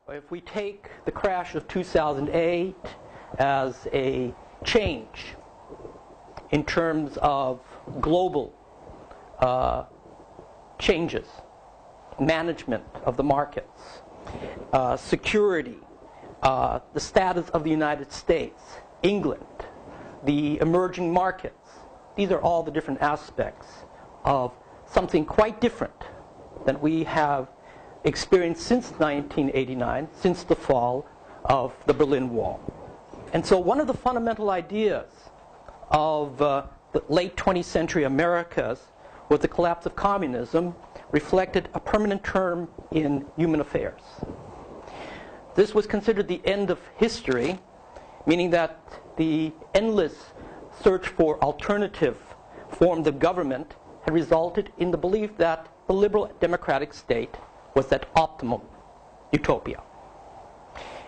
If we take the crash of 2008 as a change in terms of global changes, management of the markets, security, the status of the United States, England, the emerging markets, these are all the different aspects of something quite different than we have experienced since 1989, since the fall of the Berlin Wall. And so one of the fundamental ideas of the late 20th century Americas was the collapse of communism reflected a permanent term in human affairs. This was considered the end of history, meaning that the endless search for alternative forms of government had resulted in the belief that the liberal democratic state was that optimum utopia.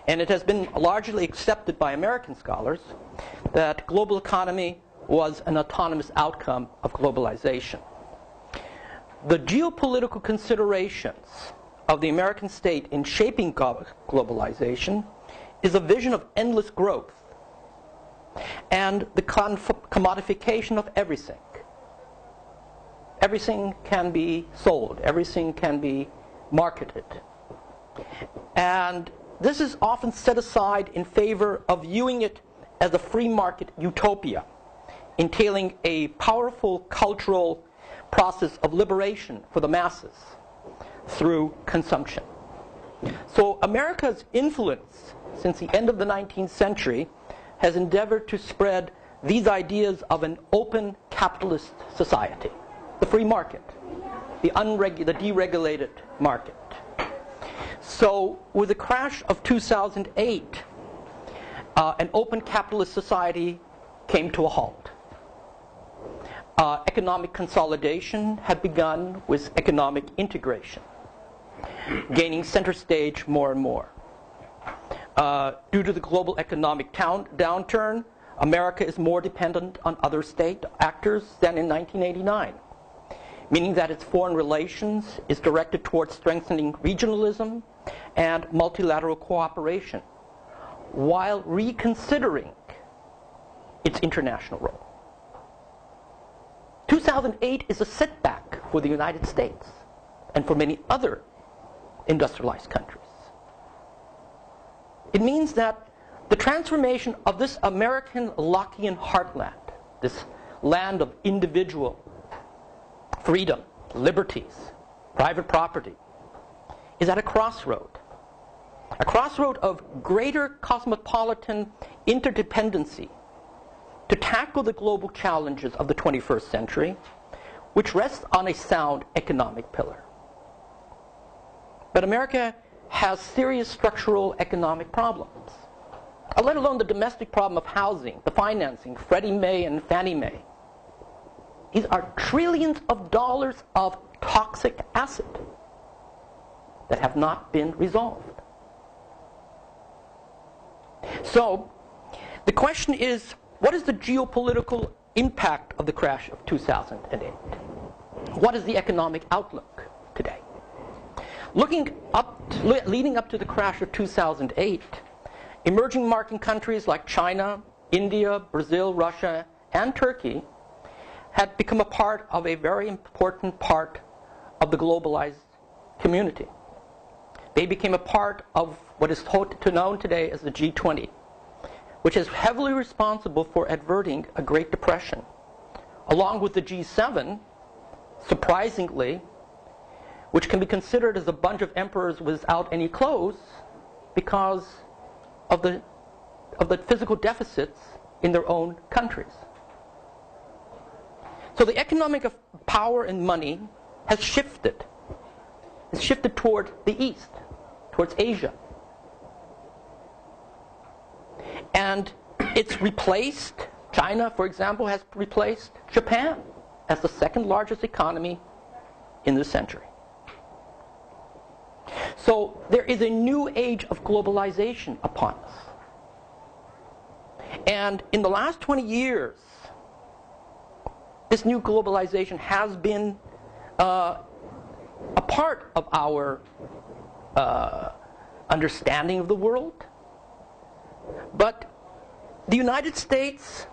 And it has been largely accepted by American scholars that global economy was an autonomous outcome of globalization. The geopolitical considerations of the American state in shaping globalization is a vision of endless growth and the commodification of everything. Everything can be sold, everything can be marketed. And this is often set aside in favor of viewing it as a free market utopia, entailing a powerful cultural process of liberation for the masses through consumption. So America's influence since the end of the 19th century has endeavored to spread these ideas of an open capitalist society, the free market, the deregulated market. So with the crash of 2008, an open capitalist society came to a halt. Economic consolidation had begun with economic integration, gaining center stage more and more. Due to the global economic downturn, America is more dependent on other state actors than in 1989, meaning that its foreign relations is directed towards strengthening regionalism and multilateral cooperation, while reconsidering its international role. 2008 is a setback for the United States and for many other industrialized countries. It means that the transformation of this American Lockean heartland, this land of individual freedom, liberties, private property, is at a crossroad of greater cosmopolitan interdependency to tackle the global challenges of the 21st century, which rests on a sound economic pillar. But America has serious structural economic problems, let alone the domestic problem of housing, the financing, Freddie Mae and Fannie Mae. These are trillions of dollars of toxic asset that have not been resolved. So, the question is, what is the geopolitical impact of the crash of 2008? What is the economic outlook today? Leading up to the crash of 2008, emerging market countries like China, India, Brazil, Russia, and Turkey had become a part of a very important part of the globalized community. They became a part of what is known today as the G20, which is heavily responsible for averting a Great Depression, along with the G7, surprisingly, which can be considered as a bunch of emperors without any clothes because of the physical deficits in their own countries. So the economic of power and money has shifted. It's shifted toward the east, towards Asia. And it's replaced, China, for example, has replaced Japan as the second largest economy in this century. So there is a new age of globalization upon us. And in the last 20 years, this new globalization has been a part of our understanding of the world. But the United States,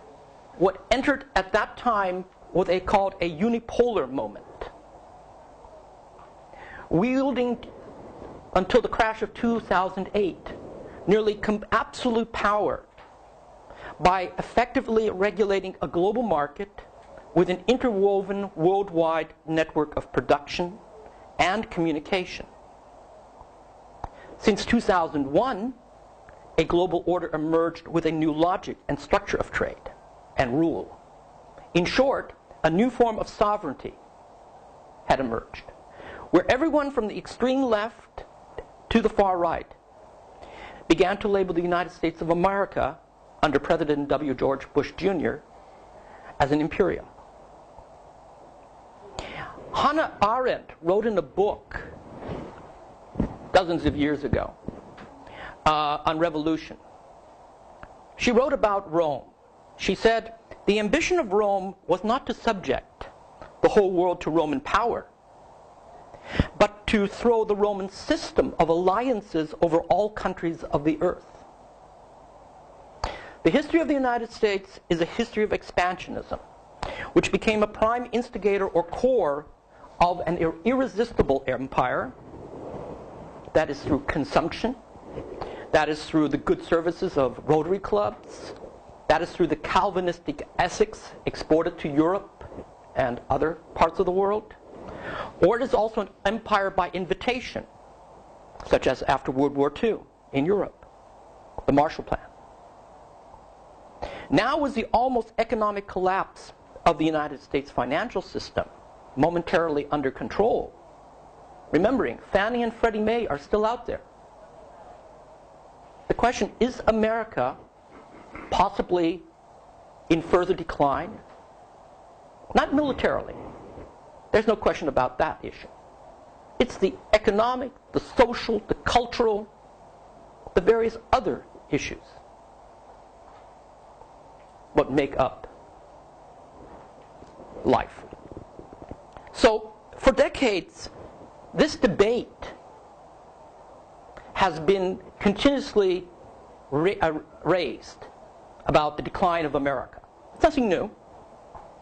what entered at that time what they called a unipolar moment, wielding until the crash of 2008 nearly absolute power by effectively regulating a global market with an interwoven worldwide network of production and communication. Since 2001, a global order emerged with a new logic and structure of trade and rule. In short, a new form of sovereignty had emerged, where everyone from the extreme left to the far right began to label the United States of America, under President W. George Bush Jr., as an imperium. Hannah Arendt wrote in a book dozens of years ago on revolution. She wrote about Rome. She said, "The ambition of Rome was not to subject the whole world to Roman power, but to throw the Roman system of alliances over all countries of the earth." The history of the United States is a history of expansionism, which became a prime instigator or core of an irresistible empire. That is through consumption. That is through the good services of Rotary clubs. That is through the Calvinistic ethics exported to Europe and other parts of the world. Or it is also an empire by invitation, such as after World War II in Europe, the Marshall Plan. Now was the almost economic collapse of the United States financial system momentarily under control. Remembering, Fannie and Freddie Mae are still out there. The question, is America possibly in further decline? Not militarily. There's no question about that issue. It's the economic, the social, the cultural, the various other issues what make up life. So, for decades, this debate has been continuously raised about the decline of America. It's nothing new.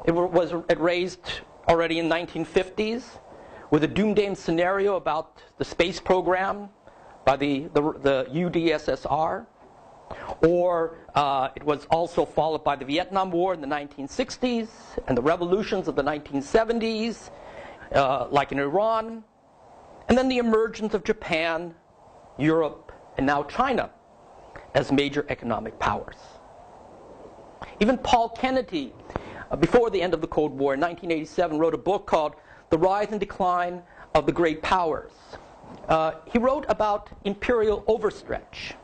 It was raised already in the 1950s with a doomsday scenario about the space program by the UdSSR. Or it was also followed by the Vietnam War in the 1960s and the revolutions of the 1970s, like in Iran. And then the emergence of Japan, Europe, and now China as major economic powers. Even Paul Kennedy, before the end of the Cold War in 1987, wrote a book called The Rise and Decline of the Great Powers. He wrote about imperial overstretch.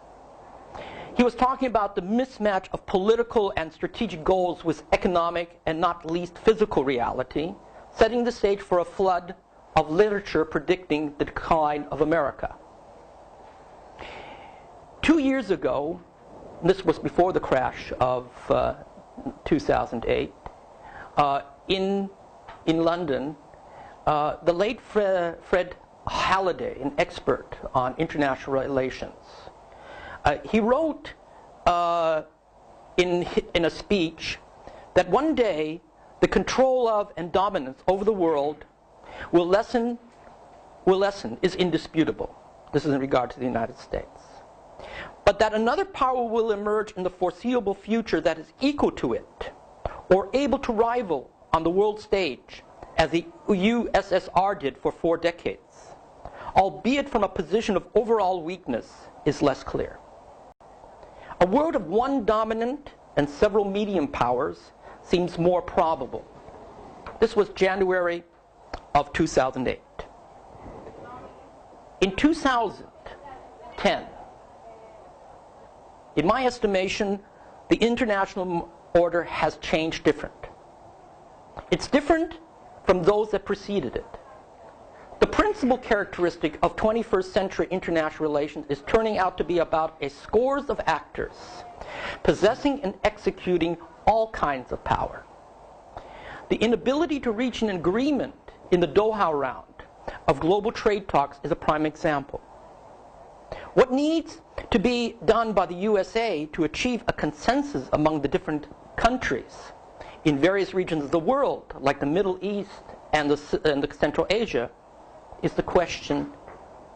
He was talking about the mismatch of political and strategic goals with economic and not least physical reality, setting the stage for a flood of literature predicting the decline of America. 2 years ago, this was before the crash of 2008, in London, the late Fred Halliday, an expert on international relations, he wrote in a speech that one day the control of and dominance over the world will lessen, is indisputable. This is in regard to the United States. But that another power will emerge in the foreseeable future that is equal to it, or able to rival on the world stage, as the USSR did for 4 decades, albeit from a position of overall weakness, is less clear. A world of one dominant and several medium powers seems more probable. This was January of 2008. In 2010, in my estimation, the international order has changed different. It's different from those that preceded it. The principal characteristic of 21st century international relations is turning out to be about a scores of actors possessing and executing all kinds of power. The inability to reach an agreement in the Doha round of global trade talks is a prime example. What needs to be done by the USA to achieve a consensus among the different countries in various regions of the world, like the Middle East and the Central Asia, is the question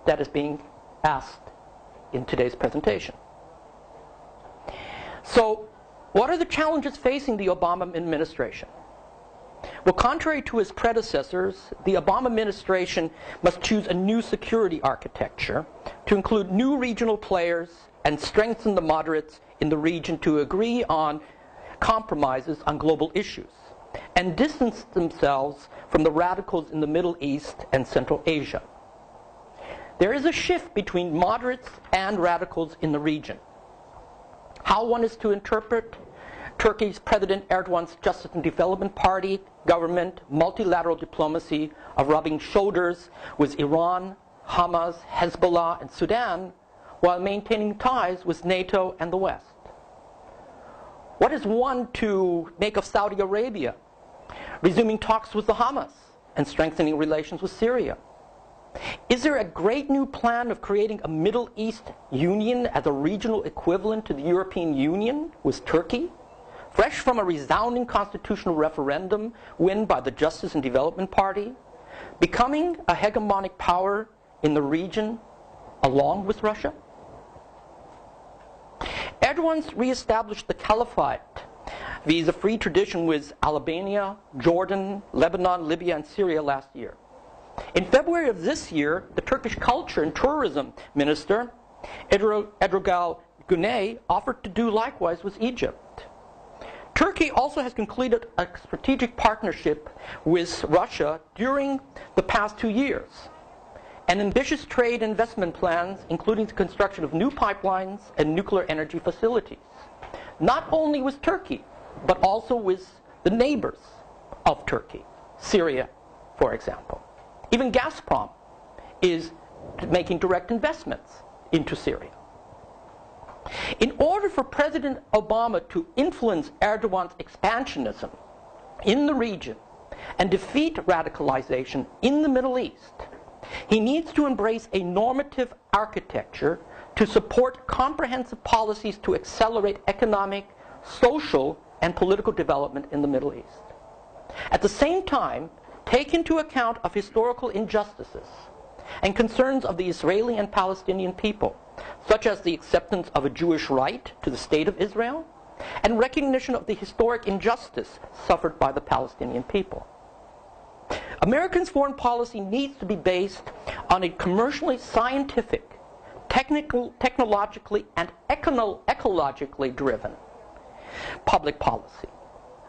that is being asked in today's presentation. So, what are the challenges facing the Obama administration? Well, contrary to his predecessors, the Obama administration must choose a new security architecture to include new regional players and strengthen the moderates in the region to agree on compromises on global issues and distance themselves from the radicals in the Middle East and Central Asia. There is a shift between moderates and radicals in the region. How one is to interpret Turkey's President Erdogan's Justice and Development Party government multilateral diplomacy of rubbing shoulders with Iran, Hamas, Hezbollah, and Sudan while maintaining ties with NATO and the West? What is one to make of Saudi Arabia resuming talks with the Hamas and strengthening relations with Syria? Is there a great new plan of creating a Middle East Union as a regional equivalent to the European Union with Turkey, fresh from a resounding constitutional referendum win by the Justice and Development Party, becoming a hegemonic power in the region along with Russia? Erdogan's reestablished the caliphate via free tradition with Albania, Jordan, Lebanon, Libya, and Syria last year. In February of this year, the Turkish Culture and Tourism Minister, Erdogan Güney, offered to do likewise with Egypt. Turkey also has concluded a strategic partnership with Russia during the past 2 years, and ambitious trade investment plans, including the construction of new pipelines and nuclear energy facilities, not only with Turkey, but also with the neighbors of Turkey, Syria, for example. Even Gazprom is making direct investments into Syria. In order for President Obama to influence Erdogan's expansionism in the region and defeat radicalization in the Middle East, he needs to embrace a normative architecture to support comprehensive policies to accelerate economic, social, and political development in the Middle East. At the same time, take into account of historical injustices and concerns of the Israeli and Palestinian people, such as the acceptance of a Jewish right to the State of Israel and recognition of the historic injustice suffered by the Palestinian people. Americans' foreign policy needs to be based on a commercially scientific, technologically, and ecologically driven public policy,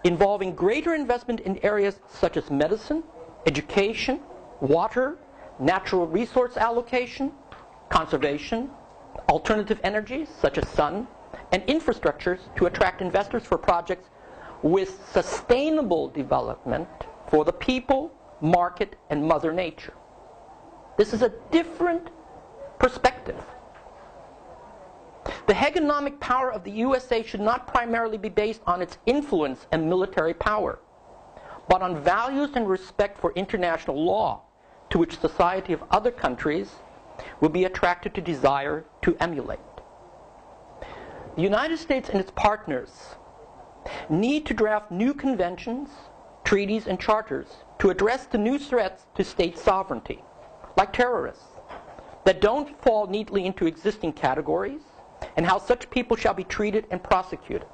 involving greater investment in areas such as medicine, education, water, natural resource allocation, conservation, alternative energies such as sun, and infrastructures to attract investors for projects with sustainable development for the people, market, and Mother Nature. This is a different perspective. The hegemonic power of the USA should not primarily be based on its influence and military power, but on values and respect for international law, to which society of other countries will be attracted to desire to emulate. The United States and its partners need to draft new conventions, treaties, and charters to address the new threats to state sovereignty, like terrorists, that don't fall neatly into existing categories, and how such people shall be treated and prosecuted.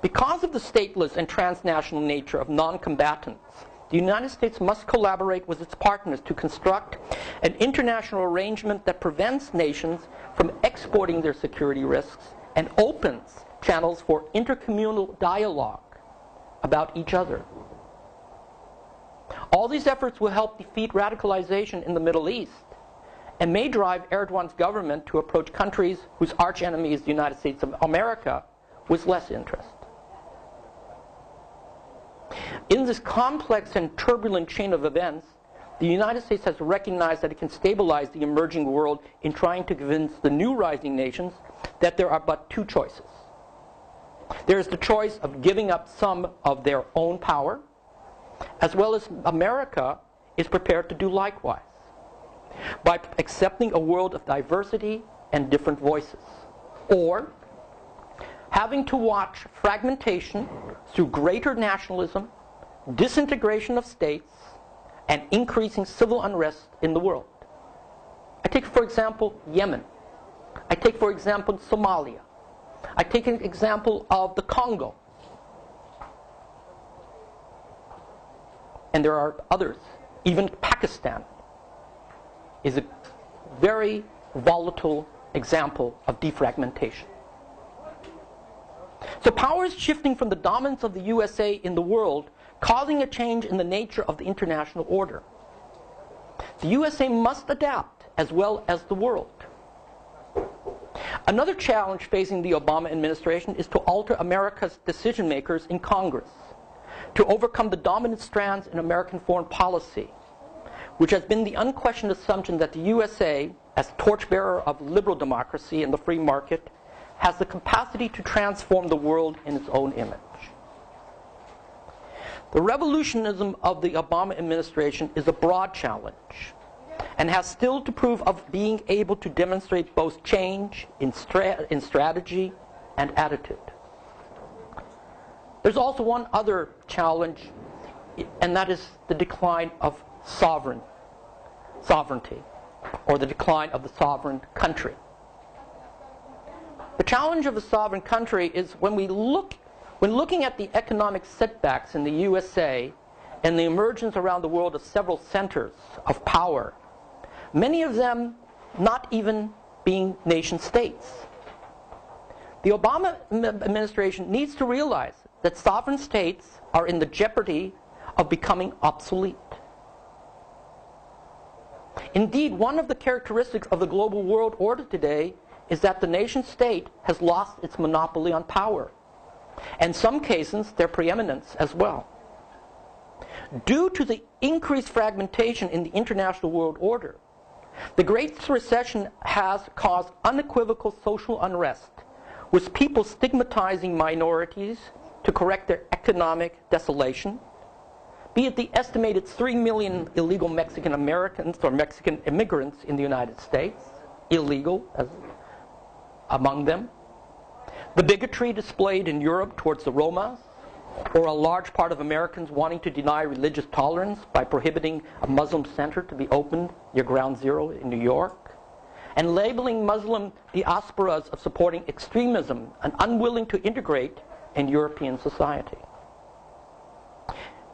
Because of the stateless and transnational nature of non-combatants, the United States must collaborate with its partners to construct an international arrangement that prevents nations from exporting their security risks and opens channels for intercommunal dialogue about each other. All these efforts will help defeat radicalization in the Middle East and may drive Erdogan's government to approach countries whose archenemy is the United States of America with less interest. In this complex and turbulent chain of events, the United States has recognized that it can stabilize the emerging world in trying to convince the new rising nations that there are but two choices. There is the choice of giving up some of their own power, as well as America is prepared to do likewise. by accepting a world of diversity and different voices, or having to watch fragmentation through greater nationalism, disintegration of states, and increasing civil unrest in the world. I take, for example, Yemen. I take, for example, Somalia. I take an example of the Congo. And there are others. Even Pakistan is a very volatile example of defragmentation. So power is shifting from the dominance of the USA in the world, causing a change in the nature of the international order. The USA must adapt as well as the world. Another challenge facing the Obama administration is to alter America's decision makers in Congress, to overcome the dominant strands in American foreign policy, which has been the unquestioned assumption that the USA, as torchbearer of liberal democracy and the free market, has the capacity to transform the world in its own image. The revolutionism of the Obama administration is a broad challenge and has still to prove of being able to demonstrate both change in strategy and attitude. There's also one other challenge, and that is the decline of sovereignty, or the decline of the sovereign country. The challenge of a sovereign country is when looking at the economic setbacks in the USA and the emergence around the world of several centers of power, many of them not even being nation states. The Obama administration needs to realize that sovereign states are in the jeopardy of becoming obsolete. Indeed, one of the characteristics of the global world order today is that the nation state has lost its monopoly on power, and in some cases their preeminence as well. Due to the increased fragmentation in the international world order, the Great Recession has caused unequivocal social unrest, with people stigmatizing minorities to correct their economic desolation, be it the estimated 3 million illegal Mexican Americans or Mexican immigrants in the United States, illegal among them, the bigotry displayed in Europe towards the Roma, or a large part of Americans wanting to deny religious tolerance by prohibiting a Muslim center to be opened near Ground Zero in New York, and labeling Muslim diasporas of supporting extremism and unwilling to integrate in European society.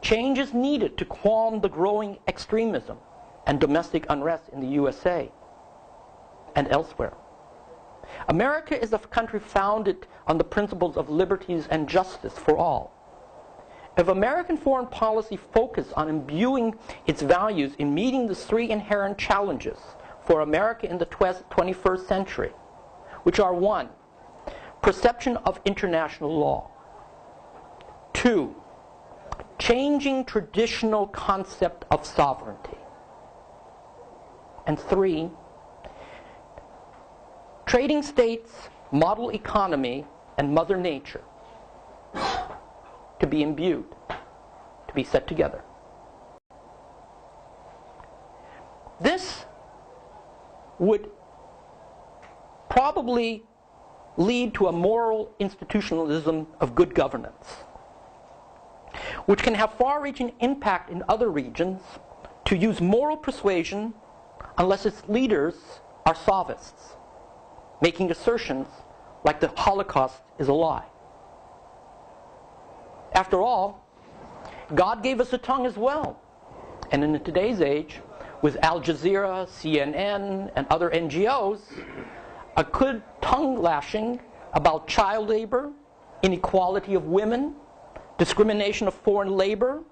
Change is needed to calm the growing extremism and domestic unrest in the USA and elsewhere. America is a country founded on the principles of liberties and justice for all. If American foreign policy focused on imbuing its values in meeting the three inherent challenges for America in the 21st century, which are: 1, perception of international law; 2, changing traditional concept of sovereignty; and 3, trading states, model economy, and Mother Nature to be imbued, to be set together. This would probably lead to a moral institutionalism of good governance, which can have far-reaching impact in other regions to use moral persuasion unless its leaders are sophists, making assertions like the Holocaust is a lie. After all, God gave us a tongue as well. And in today's age, with Al Jazeera, CNN, and other NGOs, a good tongue lashing about child labor, inequality of women, discrimination of foreign labor,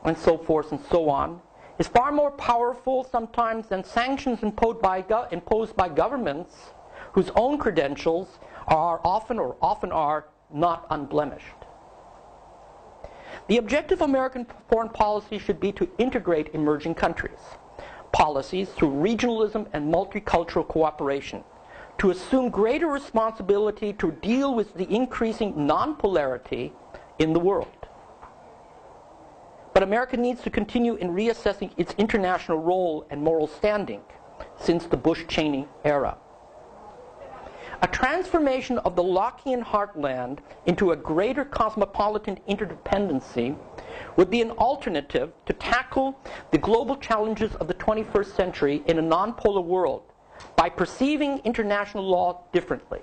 and so forth and so on, is far more powerful sometimes than sanctions imposed by governments whose own credentials are often are not unblemished. The objective of American foreign policy should be to integrate emerging countries' policies through regionalism and multicultural cooperation, to assume greater responsibility to deal with the increasing non-polarity in the world. but America needs to continue in reassessing its international role and moral standing since the Bush-Cheney era. A transformation of the Lockean heartland into a greater cosmopolitan interdependency would be an alternative to tackle the global challenges of the 21st century in a non-polar world by perceiving international law differently.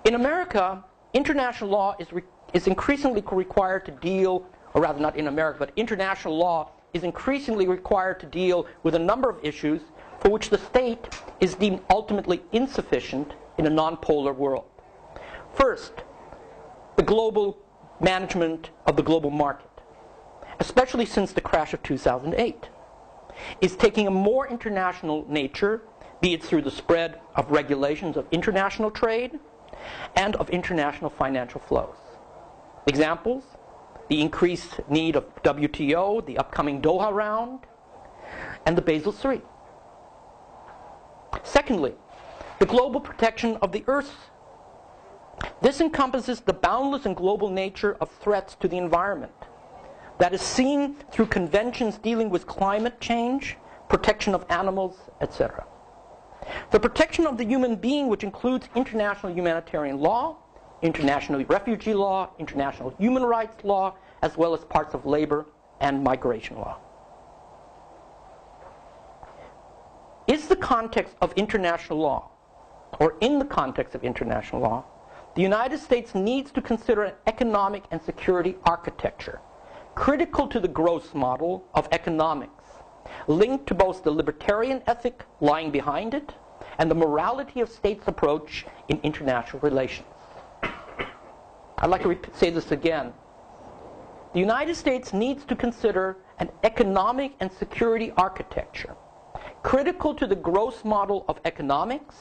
In America, international law is increasingly required to deal, or rather not in America, but international law is increasingly required to deal with a number of issues for which the state is deemed ultimately insufficient in a non-polar world. First, the global management of the global market, especially since the crash of 2008, is taking a more international nature, be it through the spread of regulations of international trade and of international financial flows. Examples: the increased need of WTO, the upcoming Doha round, and the Basel III. Secondly, the global protection of the Earth. This encompasses the boundless and global nature of threats to the environment that is seen through conventions dealing with climate change, protection of animals, etc. The protection of the human being, which includes international humanitarian law, international refugee law, international human rights law, as well as parts of labor and migration law. Is the context of international law, or in the context of international law, the United States needs to consider an economic and security architecture critical to the gross model of economics, linked to both the libertarian ethic lying behind it and the morality of states' approach in international relations. I'd like to say this again. The United States needs to consider an economic and security architecture critical to the gross model of economics,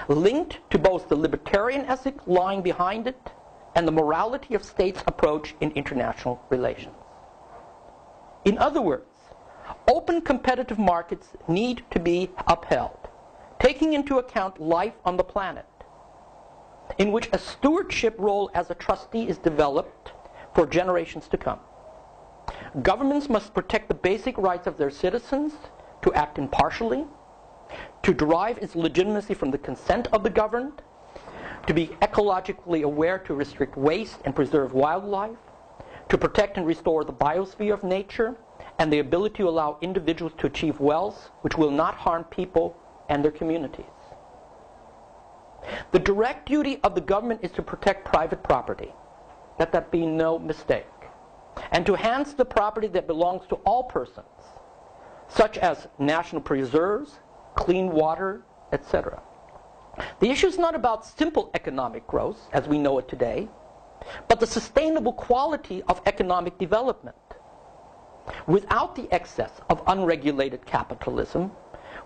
linked to both the libertarian ethic lying behind it and the morality of states' approach in international relations. In other words, open competitive markets need to be upheld, taking into account life on the planet, in which a stewardship role as a trustee is developed for generations to come. Governments must protect the basic rights of their citizens to act impartially, to derive its legitimacy from the consent of the governed, to be ecologically aware to restrict waste and preserve wildlife, to protect and restore the biosphere of nature, and the ability to allow individuals to achieve wealth which will not harm people and their communities. The direct duty of the government is to protect private property, let that be no mistake, and to enhance the property that belongs to all persons, such as national preserves, clean water, etc. The issue is not about simple economic growth, as we know it today, but the sustainable quality of economic development, without the excess of unregulated capitalism,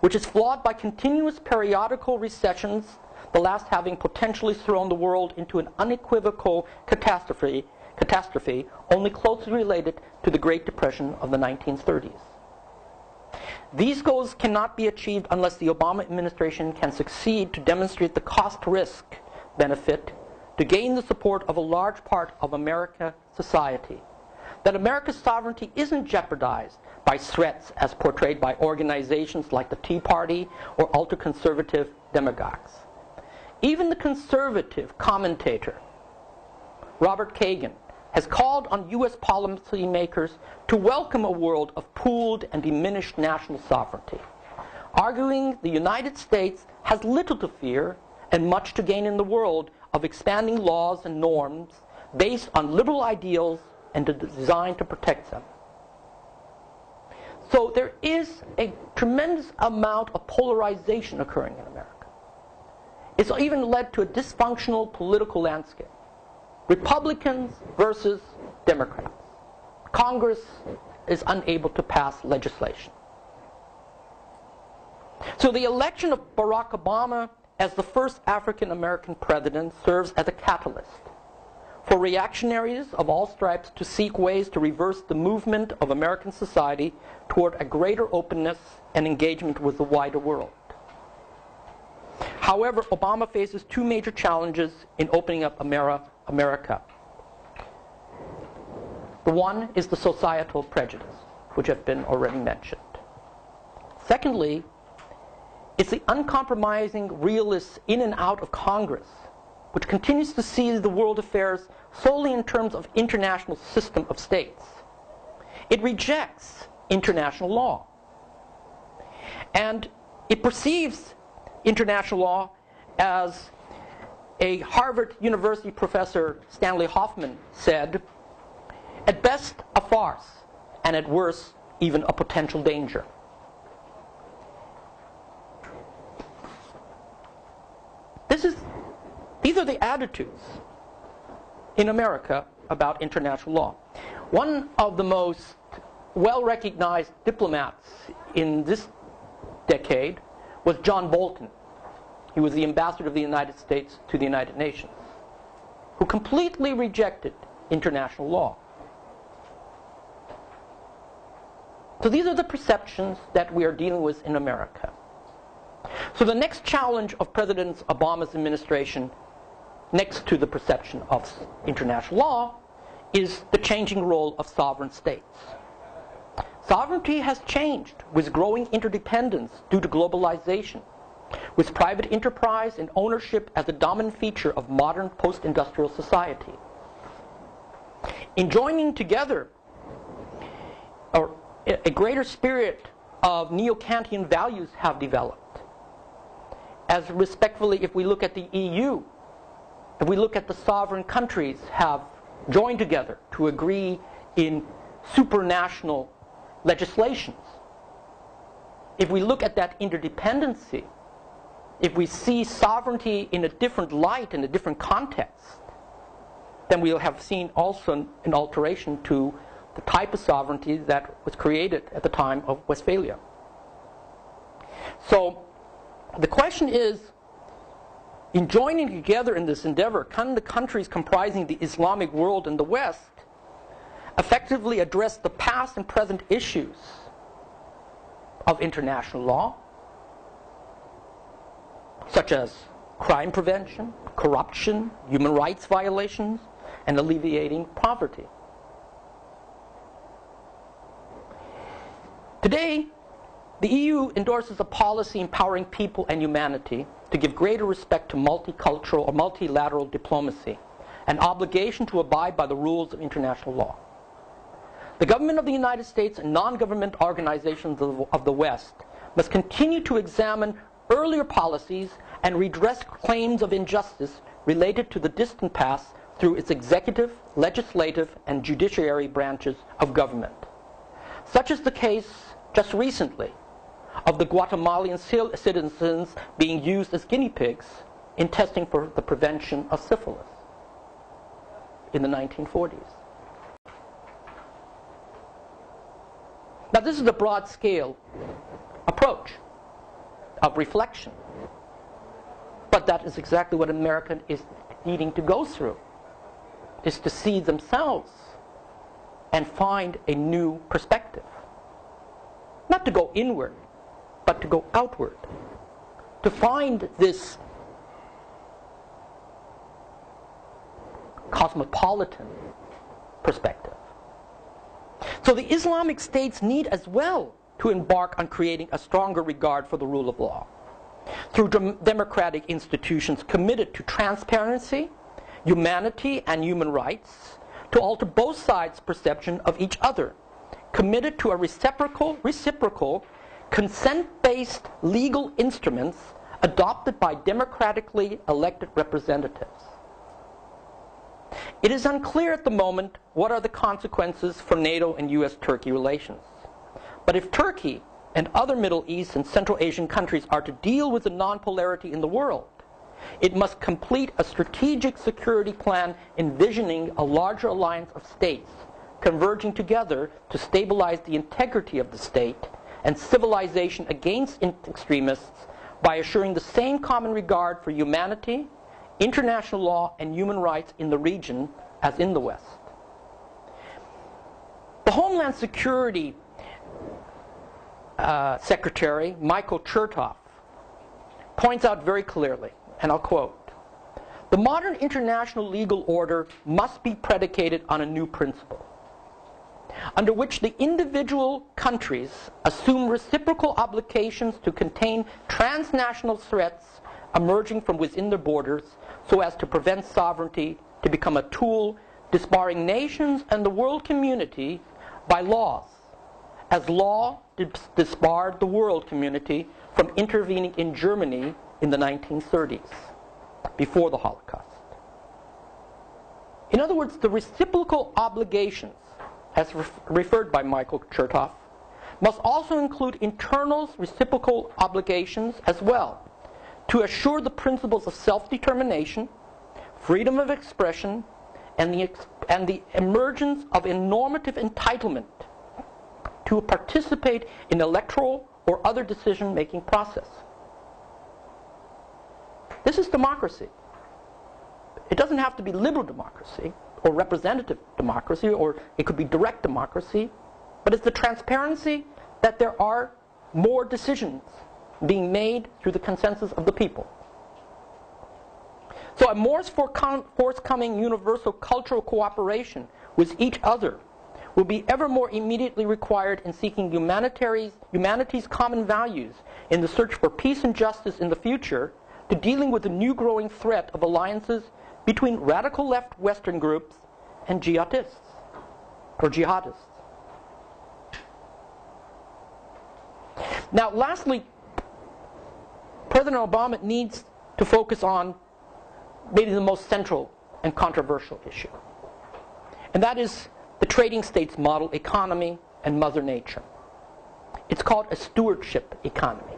which is flawed by continuous periodical recessions, the last having potentially thrown the world into an unequivocal catastrophe only closely related to the Great Depression of the 1930s. These goals cannot be achieved unless the Obama administration can succeed to demonstrate the cost-risk benefit to gain the support of a large part of American society, that America's sovereignty isn't jeopardized by threats as portrayed by organizations like the Tea Party or ultra-conservative demagogues. Even the conservative commentator, Robert Kagan, has called on U.S. policymakers to welcome a world of pooled and diminished national sovereignty, arguing the United States has little to fear and much to gain in the world of expanding laws and norms based on liberal ideals and designed to protect them. So there is a tremendous amount of polarization occurring in America. It's even led to a dysfunctional political landscape. Republicans versus Democrats. Congress is unable to pass legislation. So the election of Barack Obama as the first African American president serves as a catalyst for reactionaries of all stripes to seek ways to reverse the movement of American society toward a greater openness and engagement with the wider world. However, Obama faces two major challenges in opening up America. The one is the societal prejudice, which have been already mentioned. Secondly, it's the uncompromising realist in and out of Congress, which continues to see the world affairs solely in terms of international system of states. It rejects international law. And it perceives international law as a Harvard University professor, Stanley Hoffman, said, at best a farce, and at worst even a potential danger. These are the attitudes in America about international law. One of the most well-recognized diplomats in this decade was John Bolton. He was the ambassador of the United States to the United Nations, who completely rejected international law. So these are the perceptions that we are dealing with in America. So the next challenge of President Obama's administration, next to the perception of international law, is the changing role of sovereign states. Sovereignty has changed with growing interdependence due to globalization, with private enterprise and ownership as a dominant feature of modern post-industrial society. In joining together, a greater spirit of neo-Kantian values have developed. As respectfully, if we look at the EU, if we look at the sovereign countries have joined together to agree in supranational legislations, if we look at that interdependency, if we see sovereignty in a different light, in a different context, then we'll have seen also an alteration to the type of sovereignty that was created at the time of Westphalia. So the question is, in joining together in this endeavor, can the countries comprising the Islamic world and the West effectively address the past and present issues of international law, such as crime prevention, corruption, human rights violations, and alleviating poverty? Today, the EU endorses a policy empowering people and humanity to give greater respect to multicultural or multilateral diplomacy, an obligation to abide by the rules of international law. The government of the United States and non-government organizations of the West must continue to examine earlier policies and redress claims of injustice related to the distant past through its executive, legislative, and judiciary branches of government. Such is the case just recently of the Guatemalan citizens being used as guinea pigs in testing for the prevention of syphilis in the 1940s. Now, this is a broad-scale approach of reflection, but that is exactly what America is needing to go through, is to see themselves and find a new perspective. Not to go inward, but to go outward. To find this cosmopolitan perspective. So the Islamic states need as well to embark on creating a stronger regard for the rule of law through democratic institutions committed to transparency, humanity, and human rights, to alter both sides' perception of each other, committed to a reciprocal, consent-based legal instruments adopted by democratically elected representatives. It is unclear at the moment what are the consequences for NATO and US-Turkey relations. But if Turkey and other Middle East and Central Asian countries are to deal with the non-polarity in the world, it must complete a strategic security plan envisioning a larger alliance of states converging together to stabilize the integrity of the state and civilization against extremists by assuring the same common regard for humanity, international law, and human rights in the region as in the West. The Homeland Security Secretary, Michael Chertoff, points out very clearly, and I'll quote, "The modern international legal order must be predicated on a new principle. under which the individual countries assume reciprocal obligations to contain transnational threats emerging from within their borders so as to prevent sovereignty to become a tool disbarring nations and the world community by laws, as law disbarred the world community from intervening in Germany in the 1930s, before the Holocaust. In other words, the reciprocal obligations, as referred by Michael Chertoff, must also include internal reciprocal obligations as well, to assure the principles of self-determination, freedom of expression, and the emergence of a normative entitlement to participate in electoral or other decision-making process. This is democracy. It doesn't have to be liberal democracy or representative democracy, or it could be direct democracy, but it's the transparency that there are more decisions being made through the consensus of the people. So a more forthcoming universal cultural cooperation with each other will be ever more immediately required in seeking humanity's common values in the search for peace and justice in the future, to dealing with the new growing threat of alliances between radical left Western groups and jihadists. Now, lastly, President Obama needs to focus on maybe the most central and controversial issue. And that is the trading states model economy and Mother Nature. It's called a stewardship economy.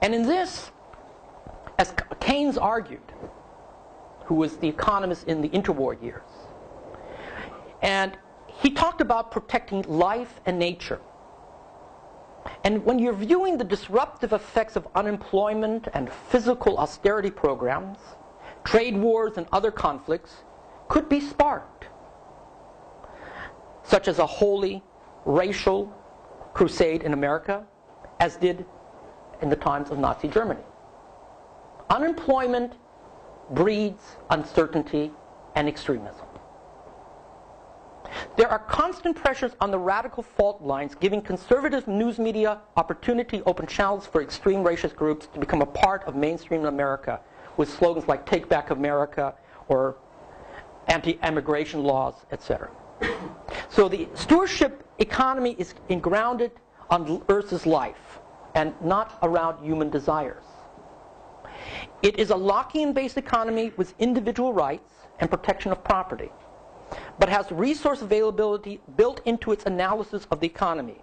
And in this, as Keynes argued, who was the economist in the interwar years, and he talked about protecting life and nature. And when you're viewing the disruptive effects of unemployment and physical austerity programs, trade wars and other conflicts could be sparked, such as a holy racial crusade in America, as did in the times of Nazi Germany. Unemployment breeds uncertainty and extremism. There are constant pressures on the radical fault lines, giving conservative news media opportunity to open channels for extreme racist groups to become a part of mainstream America, with slogans like "Take Back America" or anti-immigration laws, etc. So the stewardship economy is grounded on Earth's life and not around human desires. It is a Lockean-based economy with individual rights and protection of property, but has resource availability built into its analysis of the economy,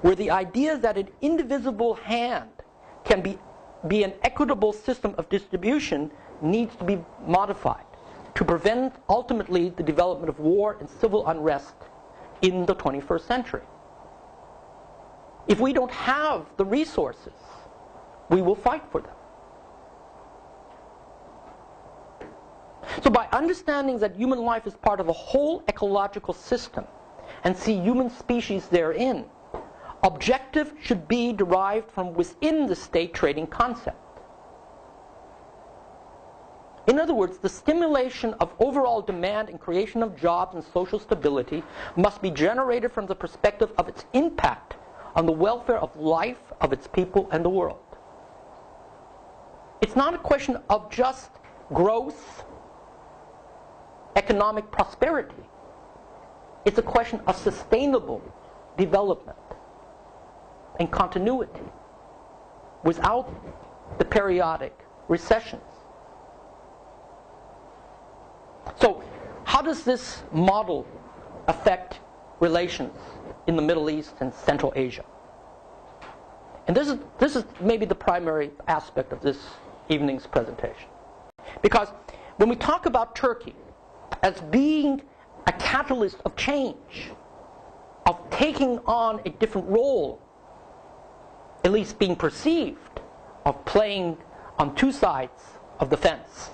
where the idea that an indivisible hand can be an equitable system of distribution needs to be modified to prevent ultimately the development of war and civil unrest in the 21st century. If we don't have the resources, we will fight for them. So by understanding that human life is part of a whole ecological system and see human species therein, objective should be derived from within the state trading concept. In other words, the stimulation of overall demand and creation of jobs and social stability must be generated from the perspective of its impact on the welfare of life, of its people, and the world. It's not a question of just growth, economic prosperity. It's a question of sustainable development and continuity without the periodic recessions. So, how does this model affect relations in the Middle East and Central Asia? And this is maybe the primary aspect of this evening's presentation. Because when we talk about Turkey as being a catalyst of change, of taking on a different role, at least being perceived, of playing on two sides of the fence.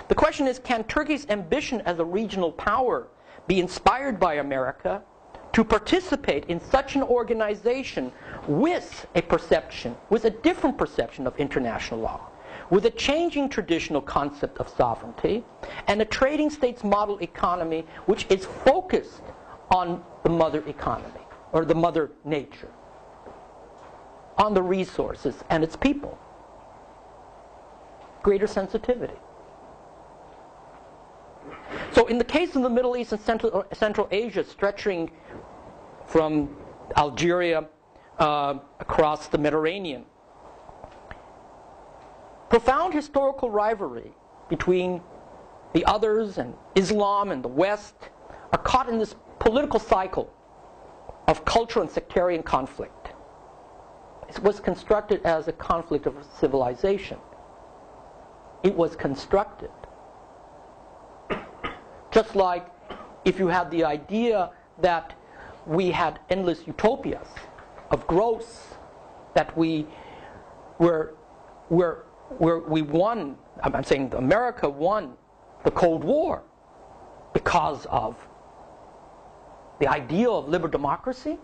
The question is, can Turkey's ambition as a regional power be inspired by America to participate in such an organization with a different perception of international law, with a changing traditional concept of sovereignty, and a trading states model economy which is focused on the mother economy, or the mother nature, on the resources and its people. Greater sensitivity. So in the case of the Middle East and Central Asia, stretching from Algeria across the Mediterranean, profound historical rivalry between the others and Islam and the West are caught in this political cycle of cultural and sectarian conflict. It was constructed as a conflict of civilization. It was constructed. Just like if you had the idea that we had endless utopias of growth, that we won, I'm saying America won the Cold War because of the ideal of liberal democracy.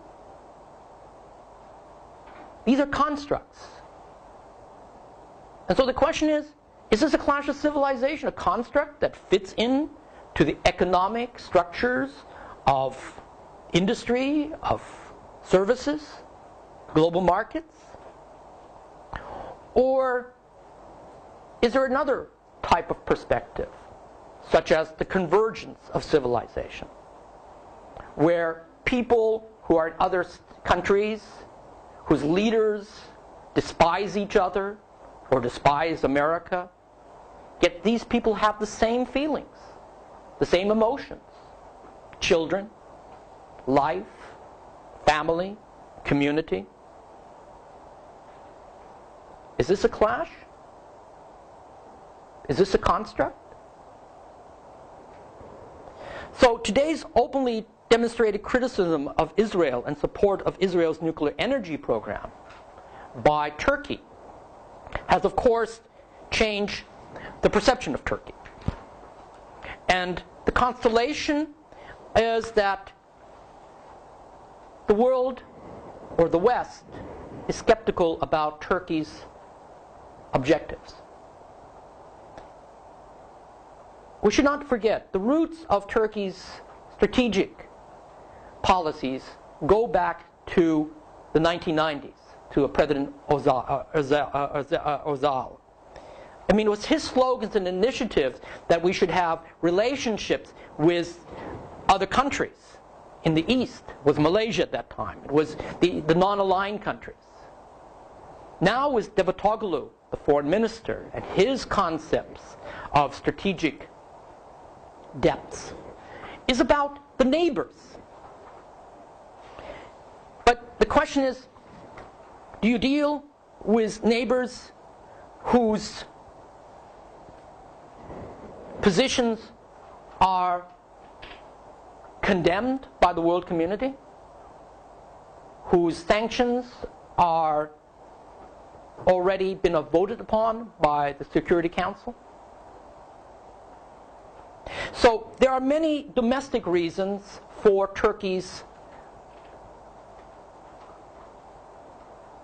These are constructs. And so the question is this a clash of civilization, a construct that fits in to the economic structures of industry, of services, global markets? Or is there another type of perspective, such as the convergence of civilization, where people who are in other countries, whose leaders despise each other or despise America, yet these people have the same feelings, the same emotions: children, life, family, community? Is this a clash? Is this a construct? So today's openly demonstrated criticism of Israel and support of Israel's nuclear energy program by Turkey has, of course, changed the perception of Turkey. And the constellation is that the world, or the West, is skeptical about Turkey's objectives. We should not forget the roots of Turkey's strategic policies go back to the 1990s, to President Özal. I mean, it was his slogans and initiatives that we should have relationships with other countries. In the East, it was Malaysia at that time. It was the non-aligned countries. Now with Davutoglu, the foreign minister, and his concepts of strategic depths, is about the neighbors. But the question is, do you deal with neighbors whose positions are condemned by the world community, whose sanctions are already been voted upon by the Security Council? So there are many domestic reasons for Turkey's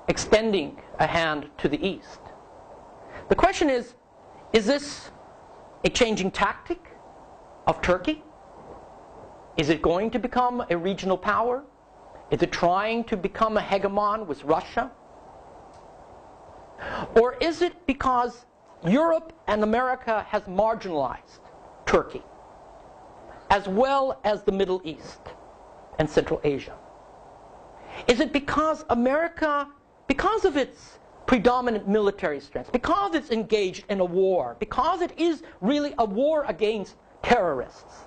extending a hand to the east. The question is this a changing tactic of Turkey? Is it going to become a regional power? Is it trying to become a hegemon with Russia? Or is it because Europe and America has marginalized Turkey, as well as the Middle East and Central Asia? Is it because America, because of its predominant military strength, because it's engaged in a war, because it is really a war against terrorists,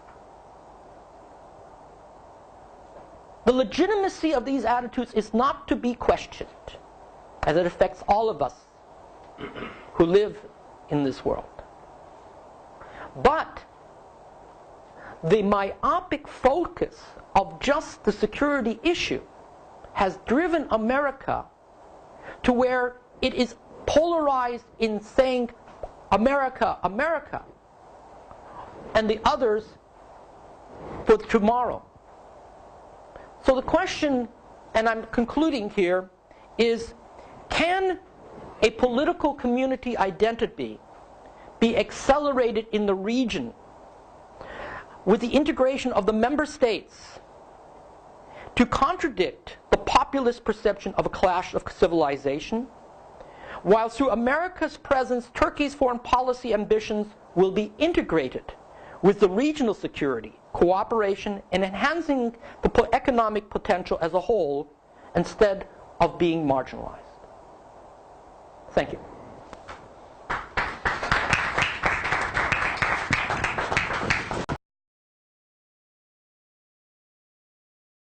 the legitimacy of these attitudes is not to be questioned, as it affects all of us who live in this world. But the myopic focus of just the security issue has driven America to where it is polarized in saying America, America, and the others for tomorrow. So the question, and I'm concluding here, is can a political community identity be accelerated in the region with the integration of the member states to contradict the populist perception of a clash of civilization, while through America's presence, Turkey's foreign policy ambitions will be integrated with the regional security, cooperation, and enhancing the economic potential as a whole instead of being marginalized. Thank you.